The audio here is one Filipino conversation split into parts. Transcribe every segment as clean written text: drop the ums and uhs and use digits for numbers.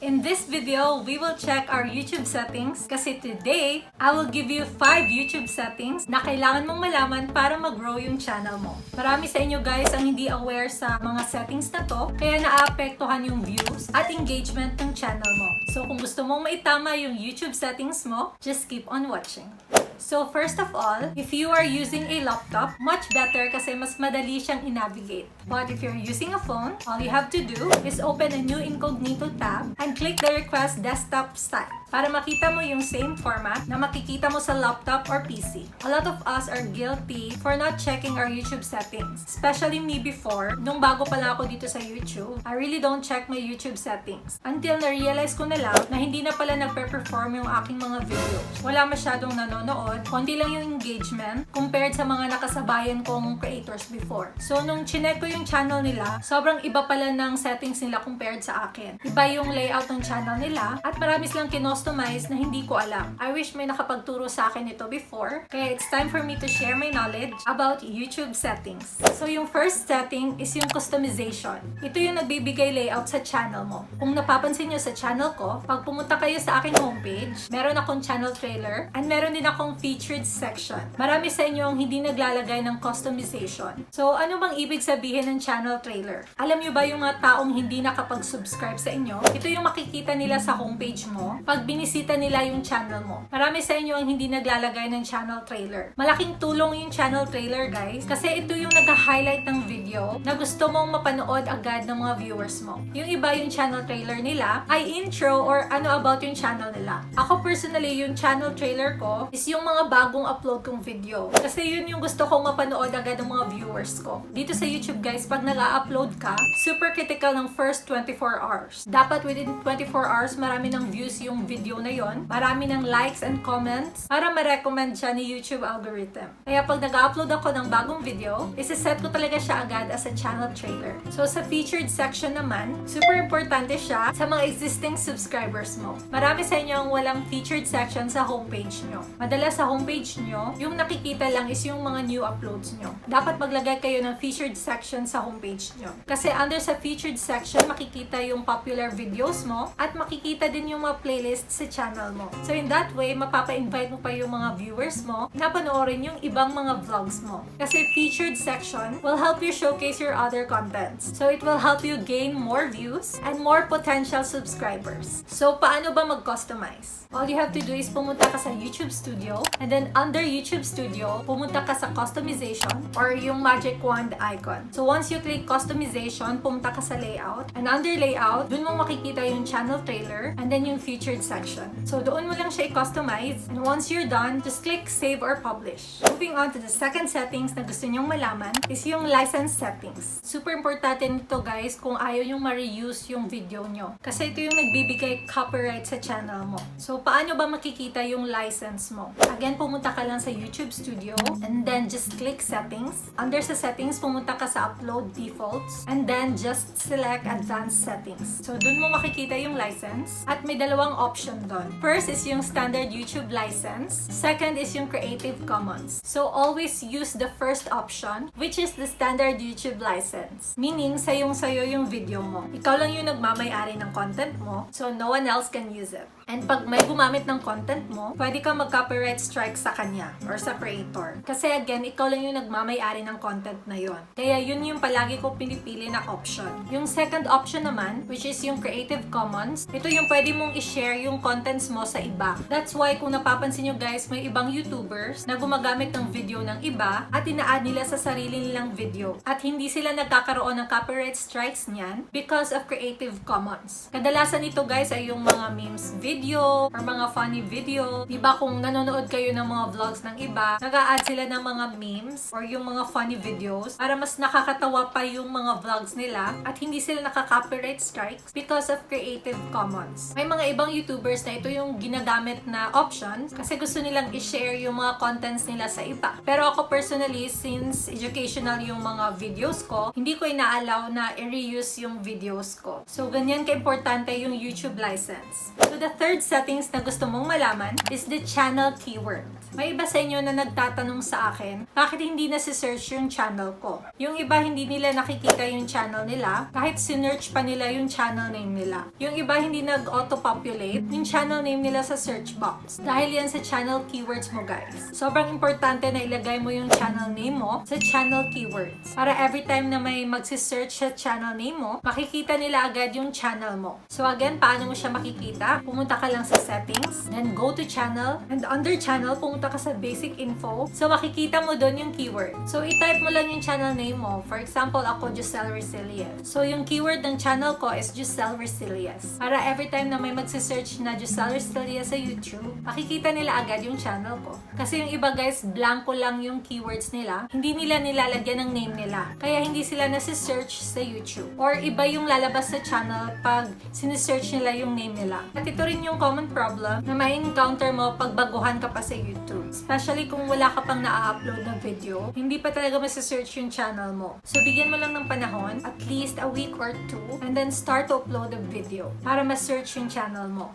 In this video, we will check our YouTube settings kasi today, I will give you 5 YouTube settings na kailangan mong malaman para mag-grow yung channel mo. Marami sa inyo guys ang hindi aware sa mga settings na to, kaya naaapektuhan yung views at engagement ng channel mo. So kung gusto mong maitama yung YouTube settings mo, just keep on watching. So first of all, if you are using a laptop, much better kasi mas madali siyang i-navigate. But if you're using a phone, all you have to do is open a new incognito tab and click the request desktop style para makita mo yung same format na makikita mo sa laptop or PC. A lot of us are guilty for not checking our YouTube settings. Especially me before, nung bago pala ako dito sa YouTube, I really don't check my YouTube settings. Until na-realize ko na lang na hindi na pala nagpe-perform yung aking mga videos. Wala masyadong nanonood, konti lang yung engagement compared sa mga nakasabayan kong creators before. So nung chinek ko yung channel nila, sobrang iba pala ng settings nila compared sa akin. Iba yung layout ng channel nila at marami silang kinustomize na hindi ko alam. I wish may nakapagturo sa akin ito before, kaya it's time for me to share my knowledge about YouTube settings. So yung first setting is yung customization. Ito yung nagbibigay layout sa channel mo. Kung napapansin nyo sa channel ko, pag pumunta kayo sa aking homepage, meron akong channel trailer and meron din akong featured section. Marami sa inyo ang hindi naglalagay ng customization. So ano bang ibig sabihin ng channel trailer? Alam nyo ba yung mga taong hindi nakapag-subscribe sa inyo? Ito yung makikita nila sa homepage mo pag binisita nila yung channel mo. Marami sa inyo ang hindi naglalagay ng channel trailer. Malaking tulong yung channel trailer guys kasi ito yung nag-highlight ng video na gusto mong mapanood agad ng mga viewers mo. Yung iba yung channel trailer nila ay intro or ano about yung channel nila. Ako personally yung channel trailer ko is yung mga bagong upload kong video. Kasi yun yung gusto kong mapanood agad ng mga viewers ko. Dito sa YouTube guys, pag nag-upload ka, super critical ng first 24 hours. Dapat within 24 hours, marami ng views yung video na yon, marami ng likes and comments para ma-recommend siya ni YouTube algorithm. Kaya pag nag-upload ako ng bagong video, isi-set ko talaga siya agad as a channel trailer. So sa featured section naman, super importante siya sa mga existing subscribers mo. Marami sa inyo ang walang featured section sa homepage nyo. Madalas sa homepage nyo, yung nakikita lang is yung mga new uploads nyo. Dapat maglagay kayo ng featured section sa homepage nyo. Kasi under sa featured section, makikita yung popular videos mo at makikita din yung mga playlist sa channel mo. So in that way, mapapa-invite mo pa yung mga viewers mo na panoorin yung ibang mga vlogs mo. Kasi featured section will help you showcase your other contents. So it will help you gain more views and more potential subscribers. So paano ba mag-customize? All you have to do is pumunta ka sa YouTube Studio and then under YouTube Studio, pumunta ka sa customization or yung magic wand icon. So once you click customization, pumunta ka sa layout and under layout, dun mo makikita yung channel trailer and then yung featured section. So doon mo lang siya i-customize and once you're done, just click save or publish. Moving on to the second settings na gusto nyong malaman is yung license settings. Super importante nito guys kung ayaw yung ma-reuse yung video nyo. Kasi ito yung nagbibigay copyright sa channel mo. So paano ba makikita yung license mo? Again, pumunta ka lang sa YouTube Studio and then just click settings. Under sa settings, pumunta ka sa upload defaults and then just select advanced settings. So dun mo makikita yung license at may dalawang option doon. First is yung standard YouTube license. Second is yung Creative Commons. So always use the first option which is the standard YouTube license. Meaning, sayo yung video mo. Ikaw lang yung nagmamay-ari ng content mo so no one else can use it. And pag may gumamit ng content mo, pwede ka mag-copyright strike sa kanya or sa creator. Kasi again, ikaw lang yung nagmamay-ari ng content na yon. Kaya yun yung palagi ko pinipili na option. Yung second option naman, which is yung Creative Commons, ito yung pwede mong i-share yung contents mo sa iba. That's why kung napapansin nyo guys, may ibang YouTubers na gumagamit ng video ng iba at ina-add nila sa sarili nilang video. At hindi sila nagkakaroon ng copyright strikes niyan because of Creative Commons. Kadalasan ito guys ay yung mga memes video or mga funny video. Diba kung nanonood kayo ng mga vlogs ng iba, nag-a-add sila ng mga memes or yung mga funny videos para mas nakakatawa pa yung mga vlogs nila at hindi sila nakaka-copyright strikes because of Creative Commons. May mga ibang YouTubers na ito yung ginagamit na options kasi gusto nilang i-share yung mga contents nila sa iba. Pero ako personally, since educational yung mga videos ko, hindi ko ina-allow na i-reuse yung videos ko. So, ganyan ka-importante yung YouTube license. So, the third settings na gusto mong malaman is the channel key keyword. May iba sa inyo na nagtatanong sa akin, bakit hindi na si-search yung channel ko? Yung iba hindi nila nakikita yung channel nila, kahit sinearch pa nila yung channel name nila. Yung iba hindi nag-auto-populate yung channel name nila sa search box. Dahil yan sa channel keywords mo guys. Sobrang importante na ilagay mo yung channel name mo sa channel keywords. Para every time na may magsi-search sa channel name mo, makikita nila agad yung channel mo. So again, paano mo siya makikita? Pumunta ka lang sa settings, then go to channel, and under channel, pumunta ka sa basic info. So makikita mo doon yung keyword. So i-type mo lang yung channel name mo. For example, ako Jhocel Recilles. So yung keyword ng channel ko is Jhocel Recilles. Para every time na may magsi-search na Jhocel Recilles sa YouTube, makikita nila agad yung channel ko. Kasi yung iba guys, blanco lang yung keywords nila. Hindi nila nilalagyan ng name nila. Kaya hindi sila nasi-search sa YouTube. Or iba yung lalabas sa channel pag sinesearch nila yung name nila. At ito rin yung common problem na may encounter mo pag baguhan ka pa sa YouTube. Especially kung wala ka pang na-upload na video, hindi pa talaga masa-search yung channel mo. So, bigyan mo lang ng panahon, at least a week or two, and then start to upload a video para ma-search yung channel mo.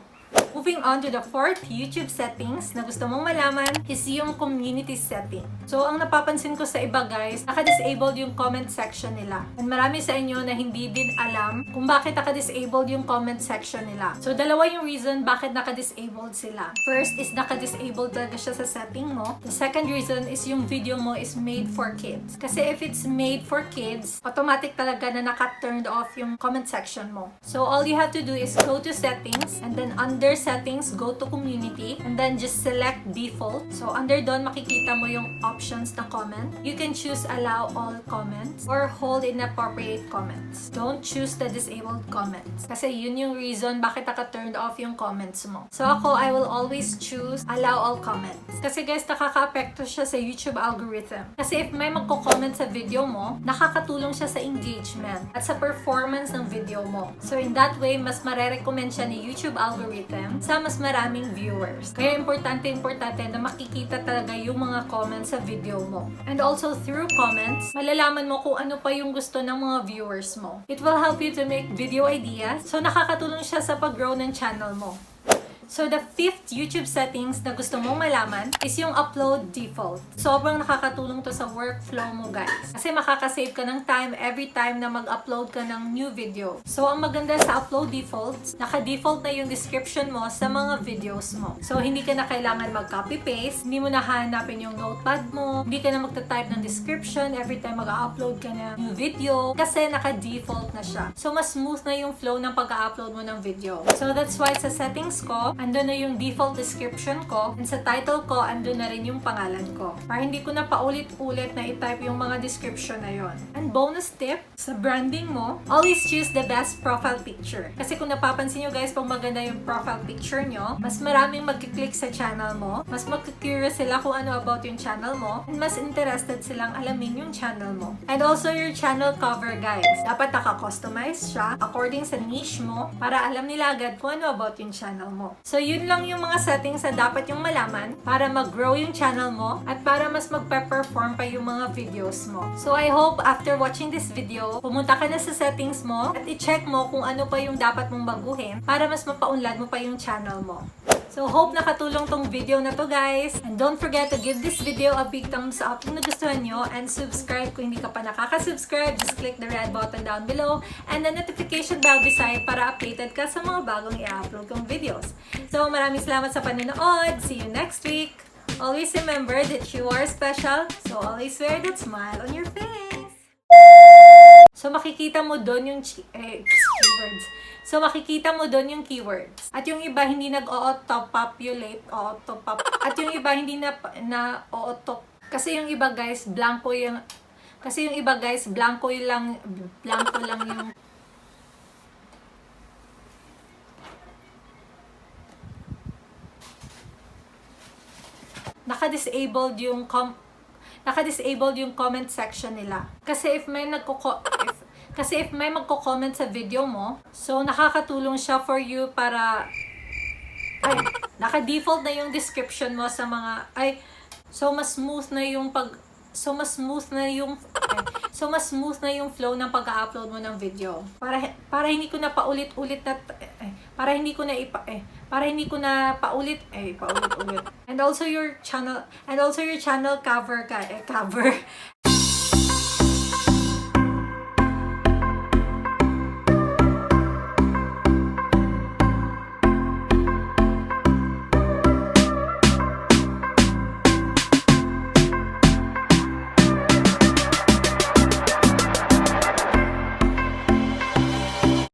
Moving on to the fourth YouTube settings na gusto mong malaman is yung community setting. So, ang napapansin ko sa iba guys, naka-disabled yung comment section nila. And marami sa inyo na hindi din alam kung bakit naka-disabled yung comment section nila. So, dalawa yung reason bakit naka-disabled sila. First is naka-disabled talaga siya sa setting mo. The second reason is yung video mo is made for kids. Kasi if it's made for kids, automatic talaga na naka-turned off yung comment section mo. So, all you have to do is go to settings, and then under settings, go to community, and then just select default. So, under doon, makikita mo yung options na comment. You can choose allow all comments or hold inappropriate comments. Don't choose the disabled comments. Kasi yun yung reason bakit naka-turned off yung comments mo. So, ako, I will always choose allow all comments. Kasi guys, nakaka-apekto siya sa YouTube algorithm. Kasi if may magko-comment sa video mo, nakakatulong siya sa engagement at sa performance ng video mo. So, in that way, mas marerecommend siya ni YouTube algorithm sa mas maraming viewers. Kaya importante na makikita talaga yung mga comments sa video mo. And also through comments, malalaman mo kung ano pa yung gusto ng mga viewers mo. It will help you to make video ideas. So nakakatulong siya sa pag-grow ng channel mo. So, the fifth YouTube settings na gusto mong malaman is yung upload default. Sobrang nakakatulong to sa workflow mo, guys. Kasi makakasave ka ng time every time na mag-upload ka ng new video. So, ang maganda sa upload defaults, naka-default na yung description mo sa mga videos mo. So, hindi ka na kailangan mag-copy-paste, hindi mo na hanapin yung notepad mo, hindi ka na magta-type ng description every time mag-upload ka ng new video, kasi naka-default na siya. So, mas smooth na yung flow ng pag-upload mo ng video. So, that's why sa settings ko, andun na yung default description ko, and sa title ko, andun na rin yung pangalan ko. Para hindi ko na paulit-ulit na i-type yung mga description na yon. And bonus tip, sa branding mo, always choose the best profile picture. Kasi kung napapansin nyo guys, pag maganda yung profile picture nyo, mas maraming magkiklik sa channel mo, mas magkikurious sila kung ano about yung channel mo, and mas interested silang alamin yung channel mo. And also your channel cover guys. Dapat naka-customize siya according sa niche mo para alam nila agad kung ano about yung channel mo. So, yun lang yung mga settings na dapat yung malaman para mag-grow yung channel mo at para mas magpe-perform pa yung mga videos mo. So, I hope after watching this video, pumunta ka na sa settings mo at i-check mo kung ano pa yung dapat mong baguhin para mas mapaunlad mo pa yung channel mo. So, hope nakatulong tong video na to guys. And don't forget to give this video a big thumbs up kung nagustuhan nyo, and subscribe kung hindi ka pa nakaka-subscribe. Just click the red button down below and the notification bell beside para updated ka sa mga bagong i-upload kong videos. So, maraming salamat sa panonood. See you next week. Always remember that you are special, so always wear that smile on your face. So, makikita mo doon yung keywords. So, makikita mo doon yung keywords. At yung iba hindi nag-auto-populate, at yung iba hindi na-auto. Kasi yung iba guys, blanco lang yung naka-disabled yung comment section nila. Kasi if may magko-comment sa video mo, so nakakatulong siya for you para naka-default na yung description mo sa mga so mas smooth na yung So, mas smooth na yung flow ng pagka-upload mo ng video. Para hindi ko na paulit-ulit na, paulit-ulit. And also your channel cover.